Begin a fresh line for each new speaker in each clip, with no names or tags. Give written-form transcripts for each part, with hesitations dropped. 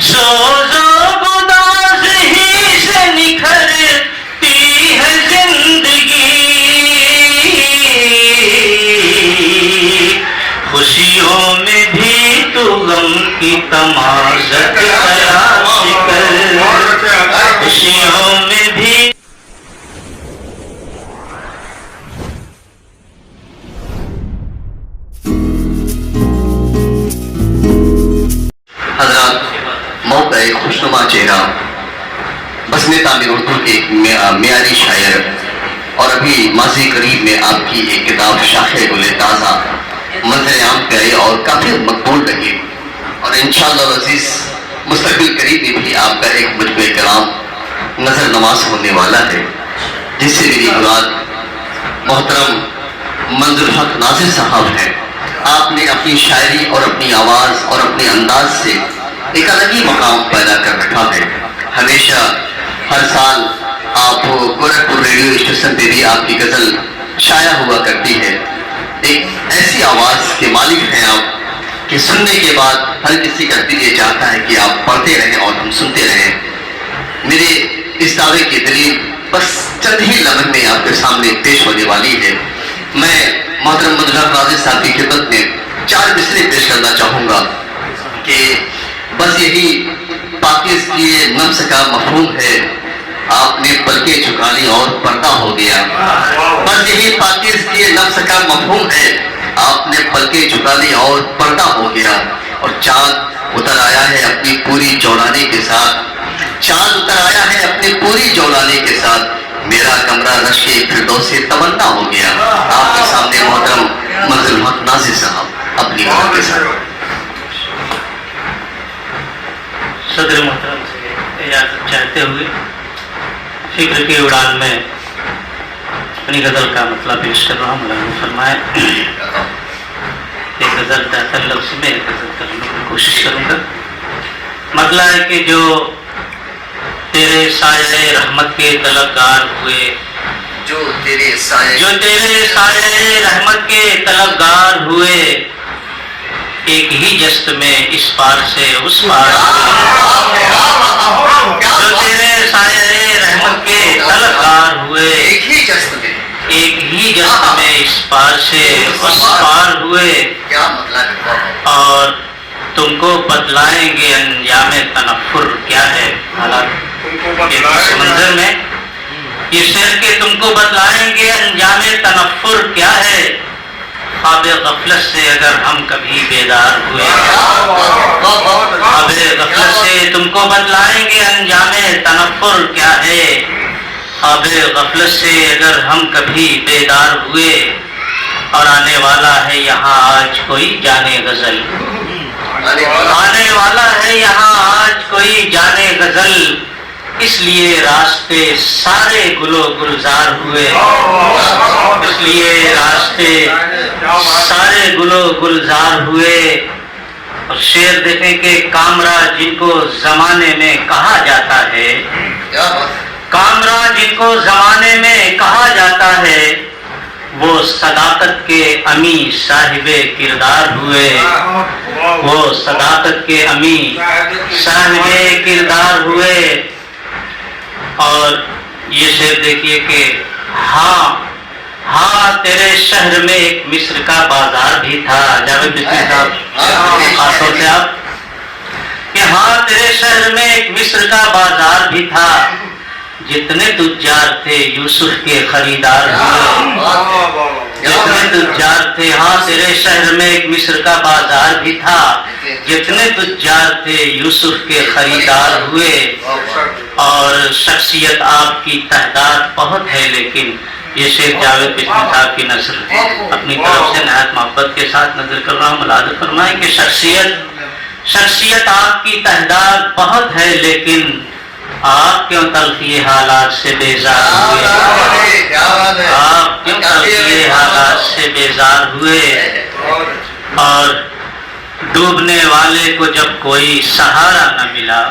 سوز و گداز ہی سے نکھرتی ہے زندگی، خوشیوں میں بھی تو غم کی تمازت تلاش کر، خوشیوں میں بھی
موقع خوشنما چہرہ بسم تعمیر اردو کے ایک معیاری شاعر، اور ابھی ماضی قریب میں آپ کی ایک کتاب شاخ گل تازہ منظر عام پہ آئی اور کافی مقبول رہی، اور انشاءاللہ العزیز مستقبل قریب میں بھی آپ کا ایک مجموعہ کلام نظر نواز ہونے والا ہے، جس سے میری مراد محترم منظور الحق ناظر صاحب ہیں۔ آپ نے اپنی شاعری اور اپنی آواز اور اپنے انداز سے ایک الگ ہی مقام پیدا کر رکھا ہے۔ ہمیشہ ہر سال آپ گورکھپور ریڈیو اسٹیشن پہ بھی آپ کی غزل شائع ہوا کرتی ہے۔ ایک ایسی آواز کے مالک ہیں آپ کہ سننے کے بعد ہر کسی کا دل یہ چاہتا ہے کہ آپ پڑھتے رہیں اور ہم سنتے رہیں۔ میرے اس دعوے کی دلیل بس چند ہی لمحے میں آپ کے سامنے پیش ہونے والی ہے۔ میں محترم منظور الحق ناظر صاحب کی خدمت میں 4 مصرعے پیش کرنا چاہوں گا کہ بس یہی پاکیزگی نفس کا مفہوم ہے، آپ نے پلکیں جھکا لی اور پردہ ہو گیا۔ بس یہی پاکیزگی نفس کا مفہوم ہے، آپ نے پلکیں جھکا لی اور پردہ ہو گیا، اور چاند اتر آیا ہے اپنی پوری جولانے کے ساتھ، چاند اتر آیا ہے اپنی پوری جولانے کے ساتھ، میرا کمرہ رشک فردوس سے تمنا ہو گیا۔ آپ کے سامنے محترم منظور الحق ناظر صاحب اپنی غزل کے ساتھ۔
صدر محترم سے اجازت چاہتے ہوئے فکر کی اڑان میں اپنی غزل کا مطلب پیش کر رہا ہوں، مولانا فرمائے۔ ایک غزل 10 لفظ میں غزل کرنے کی کوشش کروں گا۔ مطلب ہے کہ جو تیرے سایہ رحمت کے طلبگار ہوئے،
جو تیرے سایہ
رحمت کے طلبگار ہوئے، ایک ہی جست میں اس پار سے اس پار ہوئے، جو تیرے سایہ رحمت کے طلبگار ہوئے، ایک ہی جست میں اس پار سے اس پار ہوئے،
کیا مطلب ہے؟
اور تم کو بتلائیں گے انجام تنفر کیا ہے۔ حالات اس منظر میں یہ شعر کہ تم کو بتلائیں گے انجام تنفر کیا ہے، خواب غفلت سے اگر ہم کبھی بیدار ہوئے، خواب غفلت سے تم کو بتلائیں گے انجام تنفر کیا ہے، خواب غفلت سے اگر ہم کبھی بیدار ہوئے، اور آنے والا ہے یہاں آج کوئی جانے غزل، آنے والا ہے یہاں آج کوئی جانے غزل، اس لیے راستے سارے گلو گلزار ہوئے، اس لیے راستے سارے گلو گلزار ہوئے۔ اور شعر دیکھیں کہ کامرا جن کو زمانے میں کہا جاتا ہے، کامرا جن کو زمانے میں کہا جاتا ہے، وہ صداقت کے امی صاحب کردار ہوئے، وہ صداقت کے امی صاحب کردار ہوئے۔ اور یہ شعر دیکھیے کہ ہاں تیرے شہر میں ایک مصر کا بازار بھی تھا، جاوید بسمی صاحب خاص طور سے آپ، کہ ہاں تیرے شہر میں ایک مصر کا بازار بھی تھا، جتنے تجار تھے یوسف کے خریدار ہوئے، جتنے تجار تھے، ہاں تیرے شہر میں ایک مصر کا بازار بھی تھا، جتنے تجار تھے یوسف کے خریدار ہوئے۔ اور شخصیت آپ کی تعداد بہت ہے، لیکن یہ شیخ جاوید بسمی صاحب کی نثر اپنی طرف سے نہایت محبت کے ساتھ نظر کر رہا ہوں۔ ملاحظہ فرمائیں کہ شخصیت آپ کی تعداد بہت ہے، لیکن آپ کیوں تلخی حالات سے بیزار ہوئے، آپ کیوں تلخی حالات سے بیزار ہوئے۔ اور ڈوبنے والے کو جب کوئی سہارا نہ ملا،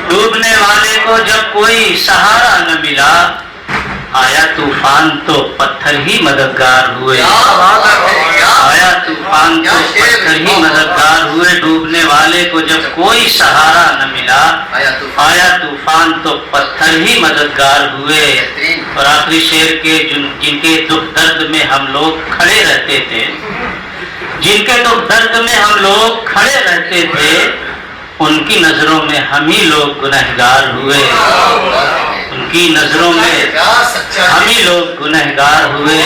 ڈوبنے والے کو جب کوئی سہارا نہ ملا، آیا طوفان تو پتھر ہی مددگار ہوئے، آیا طوفان تو پتھر ہی مددگار ہوئے، ڈوبنے والے کو جب کوئی سہارا نہ ملا، آیا طوفان تو پتھر ہی مددگار ہوئے۔ اور آخری شعر کے جن کے دکھ درد میں ہم لوگ کھڑے رہتے تھے، جن کے دکھ درد میں ہم لوگ کھڑے رہتے تھے، ان کی نظروں میں ہم ہی لوگ گنہگار ہوئے، ان کی نظروں میں ہم ہی لوگ گنہگار ہوئے۔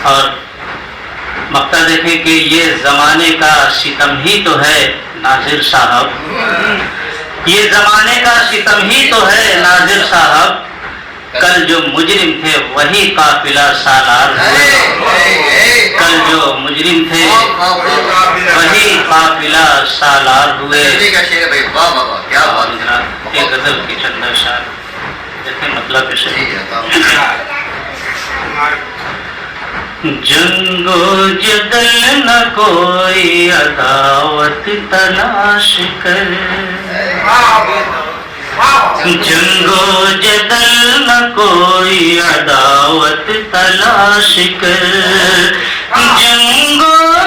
اور مقطع دیکھیں کہ یہ زمانے کا ستم ہی تو ہے ناظر صاحب، یہ زمانے کا ستم ہی تو ہے ناظر صاحب، کل جو مجرم تھے وہی قافلہ سالار ہوئے، کل جو مجرم تھے وہی قافلہ سالار ہوئے۔ ایک غزل کی چند اشعار دیکھیں مطلب جنگ و جدل نہ کوئی عداوت تلاش کر، جنگ و جدل نہ کوئی عداوت تلاش کر، جنگ و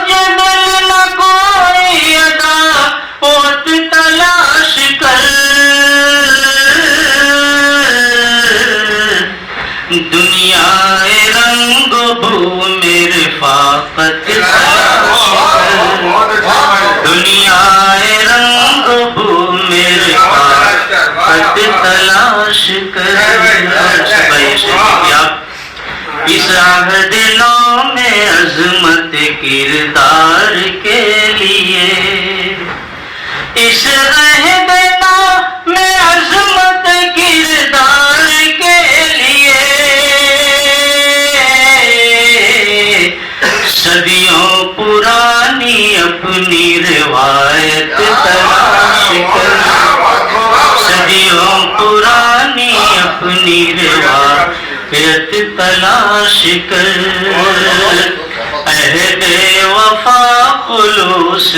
جدل نہ کوئی عداوت تلاش کر، دنیا رنگ بو میرے رفاقت تلاش کر، دنیا رنگ بو میرے رفاقت تلاش کر۔ اس عہد نو میں عظمت کردار کے لیے، اس عہد نو میں عظمت کردار کے لیے، صدیوں پرانی اپنی روایت تلاش کر، صدیوں پرانی اپنی روایت تلاش کر، عہد وفا خلوص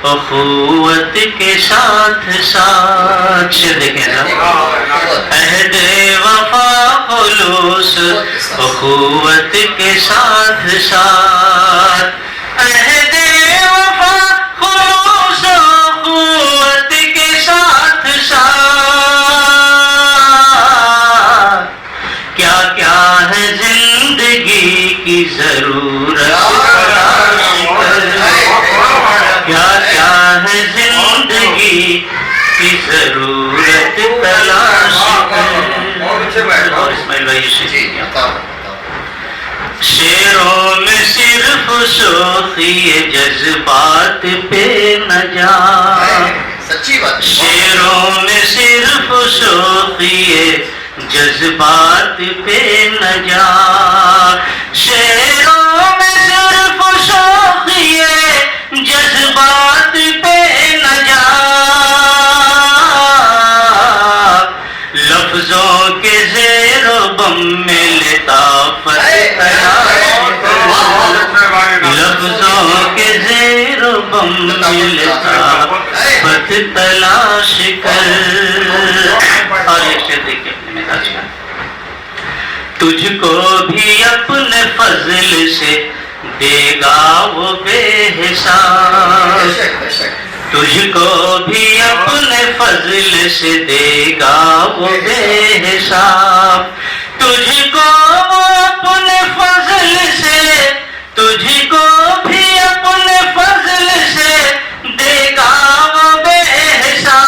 اخوت کے ساتھ ساتھ، دیکھیں نا، عہد وفا خلوص اخوت کے ساتھ ساتھ، عہد وفا خلوص اخوت کے ساتھ ساتھ، کیا کیا ہے زندگی کی ضرورت تلاش کر، کیا کیا ہے زندگی کی ضرورت تلاش کر۔ اور اسماعیل بھائی شعروں میں صرف شوخی جذبات پہ نہ جا، شعروں میں صرف شوخی جذبات پہ نہ جا، شعروں میں صرف شوخی جذبات پہ نہ جا، لفظوں کے زیر و بم میں لطافت تلاش کر، لفظوں کے زیر و بم میں لطافت تلاش کر۔ اور یہ شعر دیکھیں اپنے مزاج کا، تجھ کو بھی اپنے فضل سے دے گا وہ بے حساب، تجھ کو بھی اپنے فضل سے دے گا وہ بے حساب، تجھ کو اپنے فضل سے، تجھ کو بھی اپنے فضل سے دے گا وہ بے حساب،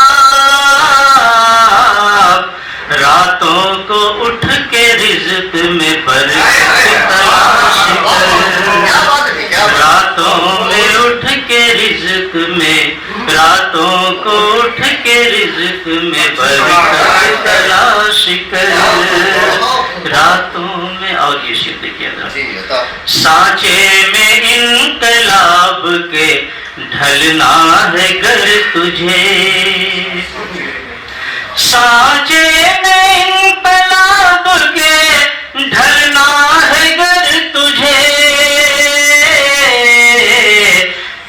راتوں کو اٹھ کے رزق میں برکت تلاش کر، راتوں میں اٹھ کے رزق میں، راتوں کو اٹھ کے رزق میں برکت تلاش کر، راتوں میں۔ اور یہ شعر دیکھیے ذرا، سانچے میں انقلاب کے ڈھلنا ہے گر تجھے، سانچے میں انقلاب کے ڈھلنا ہے گر تجھے،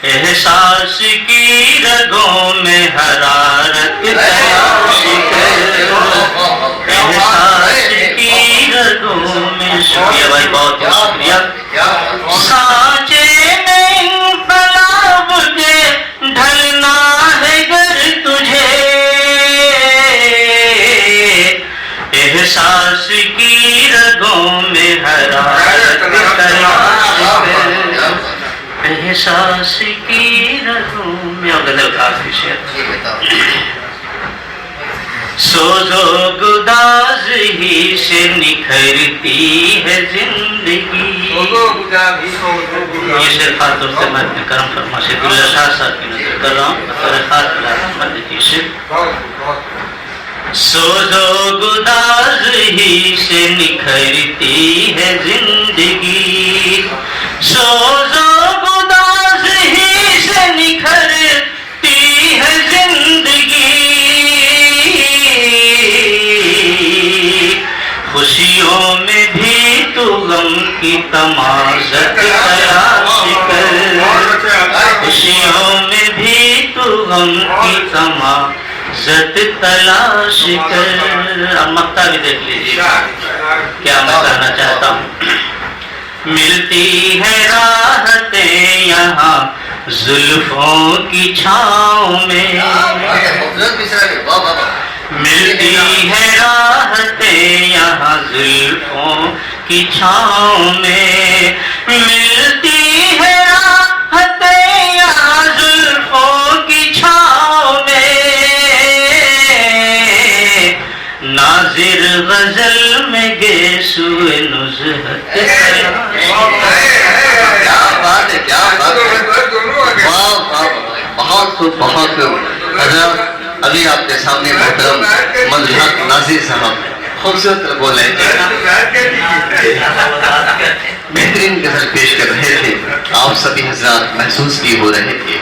احساس کی رگوں میں حرارت تلاش کر، احساس کی احساس کی رگوں میں. اور غزل کا آخری شعر. سوز و گداز ہی سے نکھرتی ہے زندگی. یہ شعر خاص طور سے میں اپنے کرم فرما شیخ اللہ شاہ صاحب کی نظر کر رہا ہوں. بطور خاص مدد کی شعر. سوز و گداز ہی سے نکھرتی ہے زندگی. سوز و گداز ہی سے نکھرتی ہے زندگی. خوشیوں میں بھی تو غم کی تمازت تلاش کر. خوشیوں میں بھی تو غم کی تمازت تلاش کر. اب مقطع بھی دیکھ لیجیے کیا میں کہنا چاہتا ہوں. ملتی ہے راحتیں یہاں زلفوں کی چھاؤں میں. ملتی ہے راحتیں یہاں زلفوں کی چھاؤں میں. ملتی ہے راحتیں یہاں زلفوں کی چھاؤں میں. ناظر غزل میں گیسوئے نزہت.
کیا بات ہے، کیا بات ہے، بہت بہت. حضرت ابھی آپ کے سامنے محترم منظر ناظر صاحب خوبصورت بول رہے تھے، بہترین غزل پیش کر رہے تھے. آپ سبھی حضرات محسوس بھی ہو رہے تھے.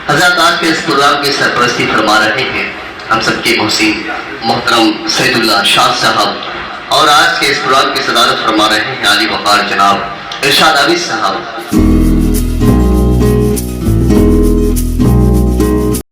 حضرات آج کے اس پروگرام کی سرپرستی فرما رہے ہیں ہم سب کے محسن محترم سید اللہ شاہ صاحب. اور آج کے اس پروگرام کی صدارت فرما رہے ہیں عالی وقار جناب ارشاد عابد صاحب.